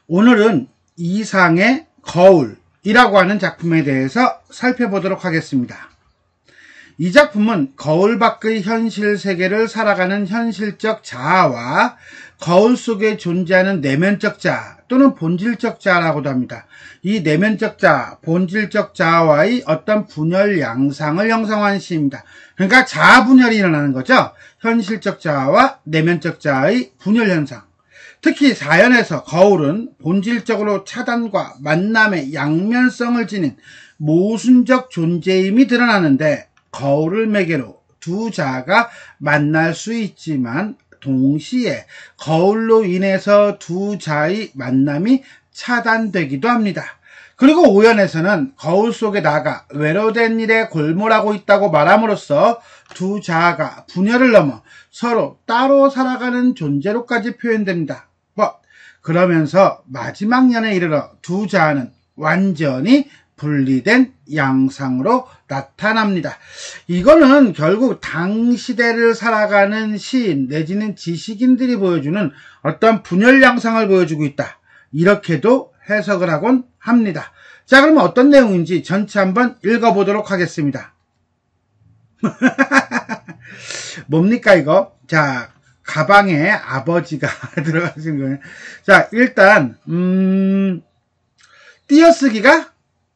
오늘은 이상의 거울이라고 하는 작품에 대해서 살펴보도록 하겠습니다. 이 작품은 거울 밖의 현실 세계를 살아가는 현실적 자아와 거울 속에 존재하는 내면적 자아 또는 본질적 자아라고도 합니다. 이 내면적 자아, 본질적 자아와의 어떤 분열 양상을 형성한 시입니다. 그러니까 자아 분열이 일어나는 거죠. 현실적 자아와 내면적 자아의 분열 현상. 특히 사연에서 거울은 본질적으로 차단과 만남의 양면성을 지닌 모순적 존재임이 드러나는데, 거울을 매개로 두 자아가 만날 수 있지만 동시에 거울로 인해서 두 자의 만남이 차단되기도 합니다. 그리고 오연에서는 거울 속에 나가 외로된 일에 골몰하고 있다고 말함으로써 두 자아가 분열을 넘어 서로 따로 살아가는 존재로까지 표현됩니다. 그러면서 마지막 년에 이르러 두 자아는 완전히 분리된 양상으로 나타납니다. 이거는 결국 당시대를 살아가는 시인 내지는 지식인들이 보여주는 어떤 분열 양상을 보여주고 있다, 이렇게도 해석을 하곤 합니다. 자, 그러면 어떤 내용인지 전체 한번 읽어보도록 하겠습니다. 뭡니까 이거? 자, 가방에 아버지가 들어가신 거예요. 자, 일단 띄어쓰기가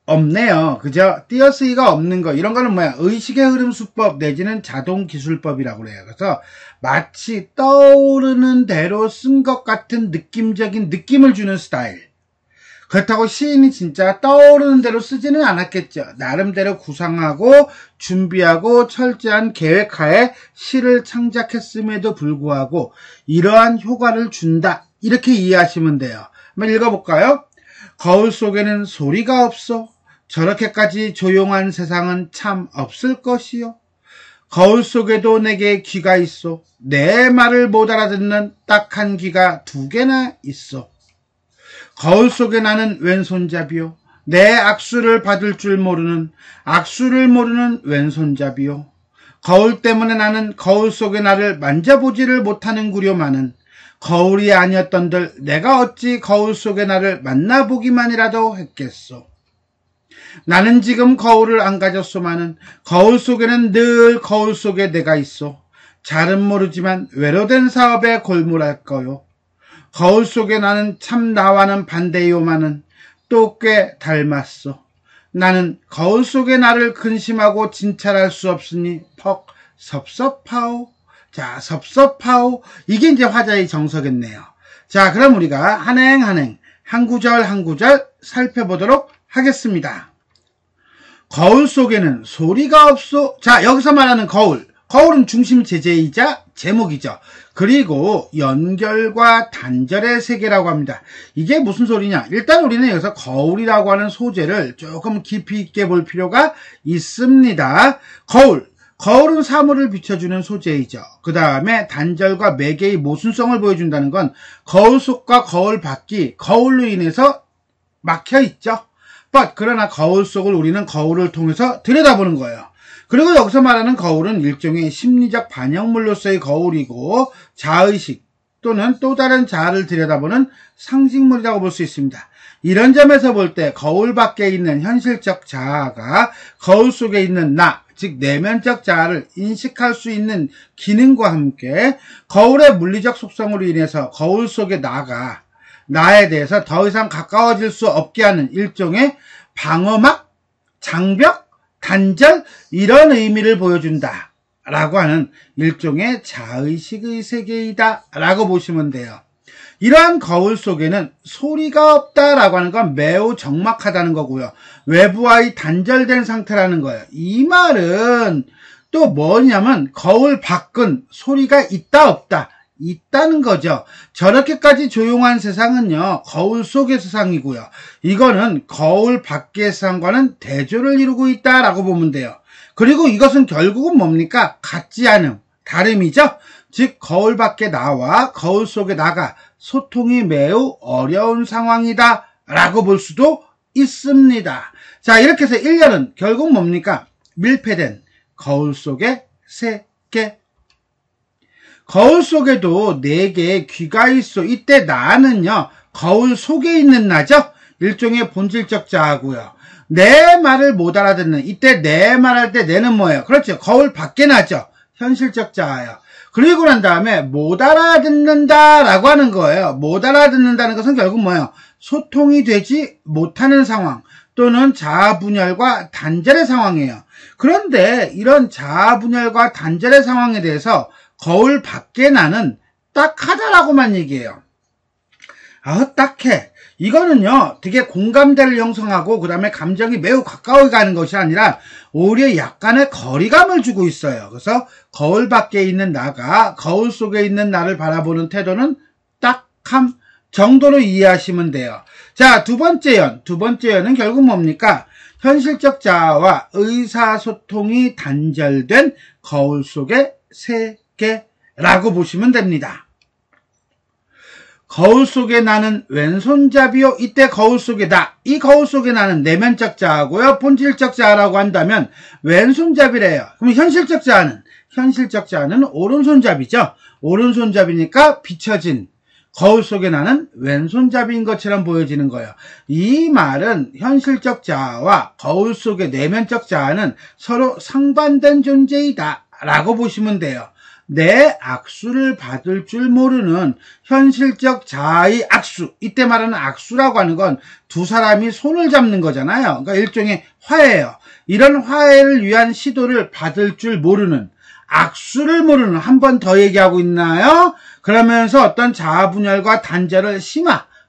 없네요. 그죠? 띄어쓰기가 없는 거, 이런 거는 뭐야? 의식의 흐름 수법 내지는 자동 기술법이라고 그래요. 그래서 마치 떠오르는 대로 쓴 것 같은 느낌적인 느낌을 주는 스타일. 그렇다고 시인이 진짜 떠오르는 대로 쓰지는 않았겠죠. 나름대로 구상하고 준비하고 철저한 계획하에 시를 창작했음에도 불구하고 이러한 효과를 준다, 이렇게 이해하시면 돼요. 한번 읽어볼까요? 거울 속에는 소리가 없어. 저렇게까지 조용한 세상은 참 없을 것이요. 거울 속에도 내게 귀가 있어. 내 말을 못 알아듣는 딱한 귀가 두 개나 있어. 거울 속에 나는 왼손잡이요. 내 악수를 받을 줄 모르는, 악수를 모르는 왼손잡이요. 거울 때문에 나는 거울 속에 나를 만져보지를 못하는구려마는, 거울이 아니었던들 내가 어찌 거울 속에 나를 만나보기만이라도 했겠소. 나는 지금 거울을 안 가졌소마는 거울 속에는 늘 거울 속에 내가 있어. 잘은 모르지만 외로된 사업에 골몰할 거요. 거울 속에 나는 참 나와는 반대요마는 또 꽤 닮았어. 나는 거울 속에 나를 근심하고 진찰할 수 없으니 퍽 섭섭하오. 자, 섭섭하오. 이게 이제 화자의 정서겠네요. 자, 그럼 우리가 한행 한 구절 한 구절 살펴보도록 하겠습니다. 거울 속에는 소리가 없소. 자, 여기서 말하는 거울. 거울은 중심 제재이자 제목이죠. 그리고 연결과 단절의 세계라고 합니다. 이게 무슨 소리냐? 일단 우리는 여기서 거울이라고 하는 소재를 조금 깊이 있게 볼 필요가 있습니다. 거울은 사물을 비춰주는 소재이죠. 그 다음에 단절과 매개의 모순성을 보여준다는 건 거울 속과 거울 밖이 거울로 인해서 막혀 있죠. 그러나 거울 속을 우리는 거울을 통해서 들여다보는 거예요. 그리고 여기서 말하는 거울은 일종의 심리적 반영물로서의 거울이고 자의식 또는 또 다른 자아를 들여다보는 상징물이라고 볼 수 있습니다. 이런 점에서 볼 때 거울 밖에 있는 현실적 자아가 거울 속에 있는 나, 즉 내면적 자아를 인식할 수 있는 기능과 함께 거울의 물리적 속성으로 인해서 거울 속에 나에 대해서 더 이상 가까워질 수 없게 하는 일종의 방어막, 장벽, 단절, 이런 의미를 보여준다 라고 하는 일종의 자의식의 세계이다 라고 보시면 돼요. 이러한 거울 속에는 소리가 없다라고 하는 건 매우 적막하다는 거고요. 외부와의 단절된 상태라는 거예요. 이 말은 또 뭐냐면 거울 밖은 소리가 있다 없다, 있다는 거죠. 저렇게까지 조용한 세상은요, 거울 속의 세상이고요. 이거는 거울 밖의 세상과는 대조를 이루고 있다라고 보면 돼요. 그리고 이것은 결국은 뭡니까? 같지 않음, 다름이죠. 즉 거울 밖에 나와 거울 속에 나가 소통이 매우 어려운 상황이다 라고 볼 수도 있습니다. 자, 이렇게 해서 1년은 결국 뭡니까? 밀폐된 거울 속의 세계. 거울 속에도 4개의 귀가 있어. 이때 나는요, 거울 속에 있는 나죠. 일종의 본질적 자아고요. 내 말을 못 알아듣는, 이때 내 말할 때 내는 뭐예요? 그렇죠. 거울 밖에 나죠. 현실적 자아예요. 그리고 난 다음에 못 알아듣는다라고 하는 거예요. 못 알아듣는다는 것은 결국 뭐예요? 소통이 되지 못하는 상황 또는 자아분열과 단절의 상황이에요. 그런데 이런 자아분열과 단절의 상황에 대해서 거울 밖에 나는 딱하다라고만 얘기해요. 딱해. 이거는요, 되게 공감대를 형성하고, 그 다음에 감정이 매우 가까이 가는 것이 아니라, 오히려 약간의 거리감을 주고 있어요. 그래서, 거울 밖에 있는 나가, 거울 속에 있는 나를 바라보는 태도는 딱함 정도로 이해하시면 돼요. 자, 두 번째 연은 결국 뭡니까? 현실적 자아와 의사소통이 단절된 거울 속의 세계라고 보시면 됩니다. 거울 속에 나는 왼손잡이요. 이때 거울 속에 나. 이 거울 속에 나는 내면적 자아고요. 본질적 자아라고 한다면 왼손잡이래요. 그럼 현실적 자아는 오른손잡이죠. 오른손잡이니까 비춰진 거울 속에 나는 왼손잡이인 것처럼 보여지는 거예요. 이 말은 현실적 자아와 거울 속의 내면적 자아는 서로 상반된 존재이다 라고 보시면 돼요. 내 악수를 받을 줄 모르는 현실적 자아의 악수. 이때 말하는 악수라고 하는 건 두 사람이 손을 잡는 거잖아요. 그러니까 일종의 화해예요. 이런 화해를 위한 시도를 받을 줄 모르는, 악수를 모르는, 한 번 더 얘기하고 있나요? 그러면서 어떤 자아 분열과 단절을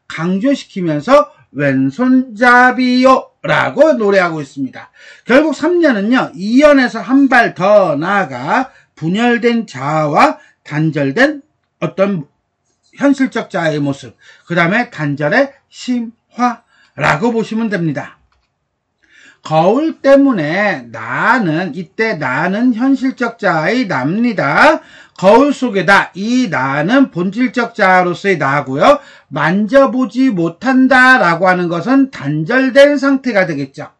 강조시키면서 왼손잡이요 라고 노래하고 있습니다. 결국 3년은요, 2년에서 한 발 더 나아가 분열된 자아와 단절된 어떤 현실적 자아의 모습, 그 다음에 단절의 심화라고 보시면 됩니다. 거울 때문에 이때 나는 현실적 자아의 나입니다. 거울 속의 나, 이 나는 본질적 자아로서의 나고요. 만져보지 못한다라고 하는 것은 단절된 상태가 되겠죠.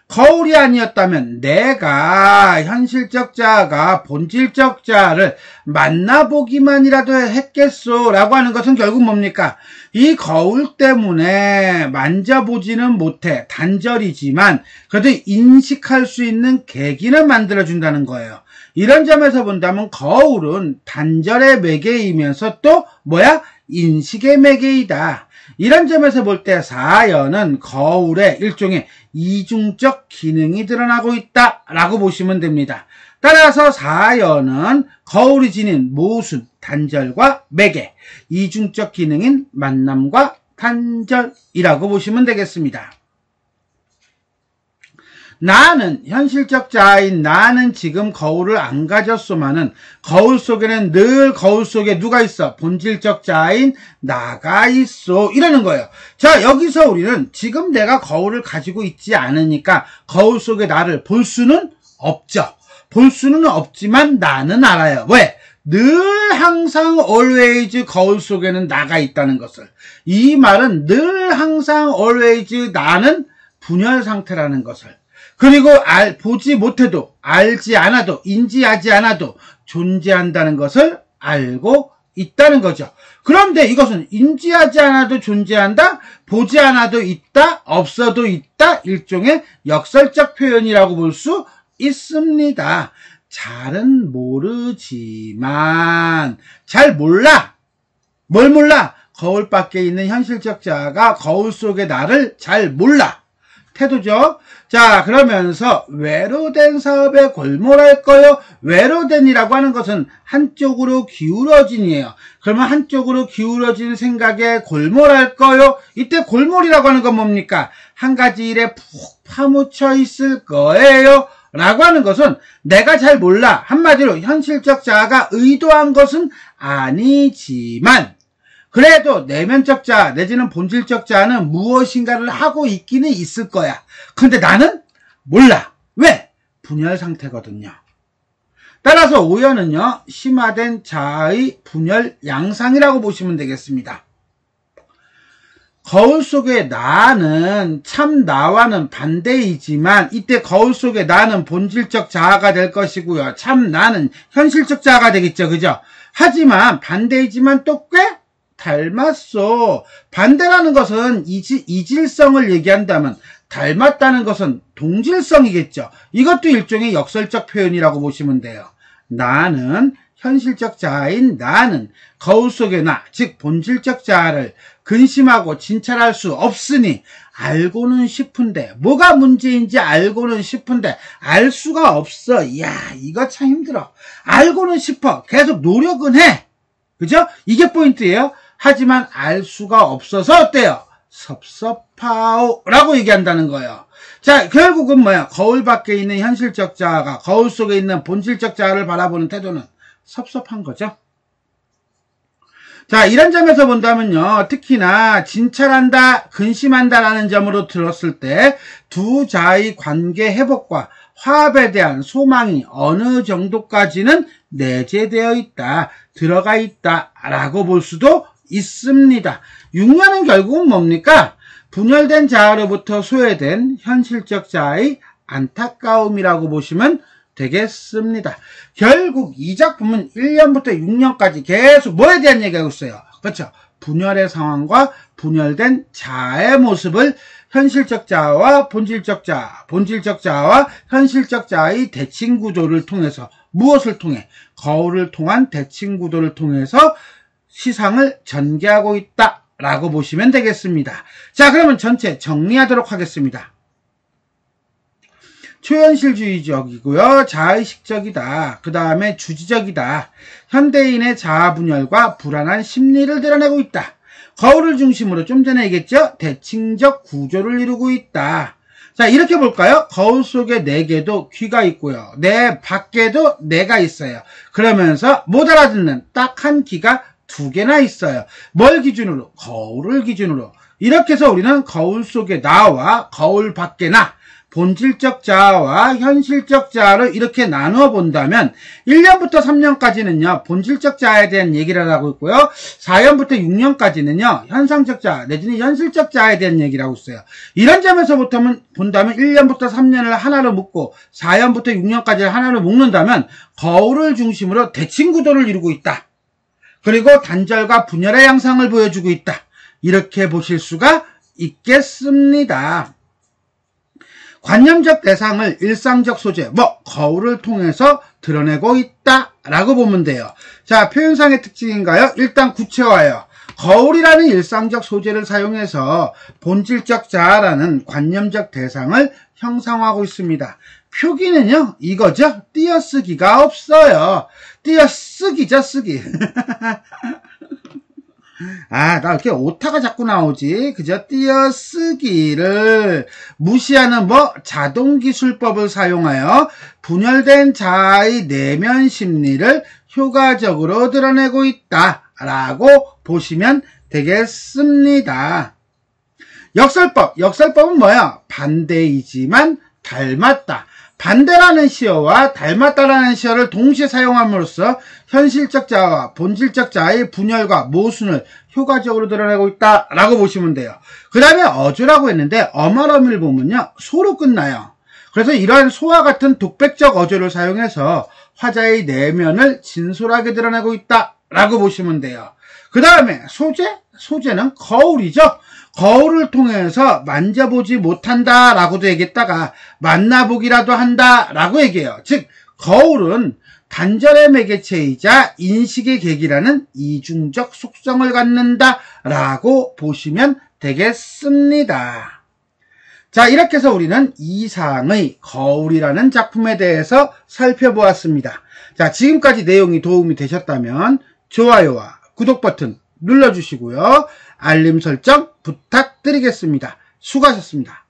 거울이 아니었다면 내가 현실적 자아가 본질적 자아를 만나보기만이라도 했겠소 라고 하는 것은 결국 뭡니까? 이 거울 때문에 만져보지는 못해 단절이지만 그래도 인식할 수 있는 계기는 만들어준다는 거예요. 이런 점에서 본다면 거울은 단절의 매개이면서 또 인식의 매개이다. 이런 점에서 볼 때 사연은 거울에 일종의 이중적 기능이 드러나고 있다라고 보시면 됩니다. 따라서 사연은 거울이 지닌 모순, 단절과 매개, 이중적 기능인 만남과 단절이라고 보시면 되겠습니다. 나는, 현실적 자아인 나는 지금 거울을 안 가졌소만은 거울 속에는 늘 거울 속에 누가 있어? 본질적 자아인 나가 있어. 이러는 거예요. 자, 여기서 우리는 지금 내가 거울을 가지고 있지 않으니까 거울 속에 나를 볼 수는 없죠. 볼 수는 없지만 나는 알아요. 왜? 늘 항상 always 거울 속에는 나가 있다는 것을. 이 말은 늘 항상 always 나는 분열 상태라는 것을. 그리고 보지 못해도, 알지 않아도, 인지하지 않아도 존재한다는 것을 알고 있다는 거죠. 그런데 이것은 인지하지 않아도 존재한다, 보지 않아도 있다, 없어도 있다, 일종의 역설적 표현이라고 볼 수 있습니다. 잘은 모르지만, 잘 몰라. 뭘 몰라? 거울 밖에 있는 현실적 자아가 거울 속의 나를 잘 몰라. 태도죠. 자, 그러면서 외로된 사업에 골몰할까요? 외로된이라고 하는 것은 한쪽으로 기울어진이에요. 그러면 한쪽으로 기울어진 생각에 골몰할까요? 이때 골몰이라고 하는 건 뭡니까? 한 가지 일에 푹 파묻혀 있을 거예요. 라고 하는 것은 내가 잘 몰라. 한마디로 현실적 자아가 의도한 것은 아니지만 그래도 내면적 자아 내지는 본질적 자아는 무엇인가를 하고 있기는 있을 거야. 근데 나는 몰라. 왜? 분열 상태거든요. 따라서 오연은요, 심화된 자아의 분열 양상이라고 보시면 되겠습니다. 거울 속의 나는 참 나와는 반대이지만 이때 거울 속의 나는 본질적 자아가 될 것이고요. 참 나는 현실적 자아가 되겠죠. 그죠? 하지만 반대이지만 또 꽤 닮았어. 반대라는 것은 이질성을 얘기한다면 닮았다는 것은 동질성이겠죠. 이것도 일종의 역설적 표현이라고 보시면 돼요. 나는, 현실적 자아인 나는 거울 속의 나, 즉 본질적 자아를 근심하고 진찰할 수 없으니 알고는 싶은데, 뭐가 문제인지 알고는 싶은데 알 수가 없어. 이야, 이거 참 힘들어. 알고는 싶어. 계속 노력은 해. 그죠? 이게 포인트예요. 하지만 알 수가 없어서 어때요? 섭섭하오 라고 얘기한다는 거예요. 자, 결국은 뭐야? 거울 밖에 있는 현실적 자아가 거울 속에 있는 본질적 자아를 바라보는 태도는 섭섭한 거죠. 자, 이런 점에서 본다면요, 특히나 진찰한다, 근심한다라는 점으로 들었을 때 두 자의 관계 회복과 화합에 대한 소망이 어느 정도까지는 내재되어 있다, 들어가 있다 라고 볼 수도 있습니다. 6년은 결국은 뭡니까? 분열된 자아로부터 소외된 현실적 자아의 안타까움이라고 보시면 되겠습니다. 결국 이 작품은 1년부터 6년까지 계속 뭐에 대한 얘기하고 있어요? 그렇죠? 분열의 상황과 분열된 자아의 모습을 현실적 자아와 본질적 자아, 본질적 자아와 현실적 자아의 대칭 구도를 통해서, 무엇을 통해? 거울을 통한 대칭 구도를 통해서 시상을 전개하고 있다라고 보시면 되겠습니다. 자, 그러면 전체 정리하도록 하겠습니다. 초현실주의적이고요. 자의식적이다. 그 다음에 주지적이다. 현대인의 자아 분열과 불안한 심리를 드러내고 있다. 거울을 중심으로 좀 전에 얘기했죠. 대칭적 구조를 이루고 있다. 자, 이렇게 볼까요? 거울 속에 내게도 귀가 있고요. 내 밖에도 내가 있어요. 그러면서 못 알아듣는 딱 한 귀가 두 개나 있어요. 뭘 기준으로? 거울을 기준으로. 이렇게 해서 우리는 거울 속의 나와 거울 밖의 나, 본질적 자아와 현실적 자아를 이렇게 나누어 본다면 1년부터 3년까지는요 본질적 자아에 대한 얘기를 하고 있고요, 4년부터 6년까지는요 현상적 자아 내지는 현실적 자아에 대한 얘기를 하고 있어요. 이런 점에서 본다면 1년부터 3년을 하나로 묶고 4년부터 6년까지를 하나로 묶는다면 거울을 중심으로 대칭 구도를 이루고 있다. 그리고 단절과 분열의 양상을 보여주고 있다. 이렇게 보실 수가 있겠습니다. 관념적 대상을 일상적 소재, 거울을 통해서 드러내고 있다라고 보면 돼요. 자, 표현상의 특징인가요? 일단 구체화예요. 거울이라는 일상적 소재를 사용해서 본질적 자아라는 관념적 대상을 형상화하고 있습니다. 표기는요, 이거죠. 띄어쓰기가 없어요. 띄어쓰기죠, 쓰기. 나 이렇게 오타가 자꾸 나오지. 그저 띄어쓰기를 무시하는 자동기술법을 사용하여 분열된 자아의 내면 심리를 효과적으로 드러내고 있다라고 보시면 되겠습니다. 역설법. 역설법은 뭐야? 반대이지만 닮았다. 반대라는 시어와 닮았다라는 시어를 동시에 사용함으로써 현실적 자아와 본질적 자아의 분열과 모순을 효과적으로 드러내고 있다라고 보시면 돼요. 그 다음에 어조라고 했는데 어말어미를 보면요 소로 끝나요. 그래서 이러한 소와 같은 독백적 어조를 사용해서 화자의 내면을 진솔하게 드러내고 있다라고 보시면 돼요. 그 다음에 소재? 소재는 거울이죠. 거울을 통해서 만져보지 못한다라고도 얘기했다가 만나보기라도 한다라고 얘기해요. 즉 거울은 단절의 매개체이자 인식의 계기라는 이중적 속성을 갖는다라고 보시면 되겠습니다. 자, 이렇게 해서 우리는 이상의 거울이라는 작품에 대해서 살펴보았습니다. 자, 지금까지 내용이 도움이 되셨다면 좋아요와 구독 버튼 눌러주시고요. 알림 설정 부탁드리겠습니다. 수고하셨습니다.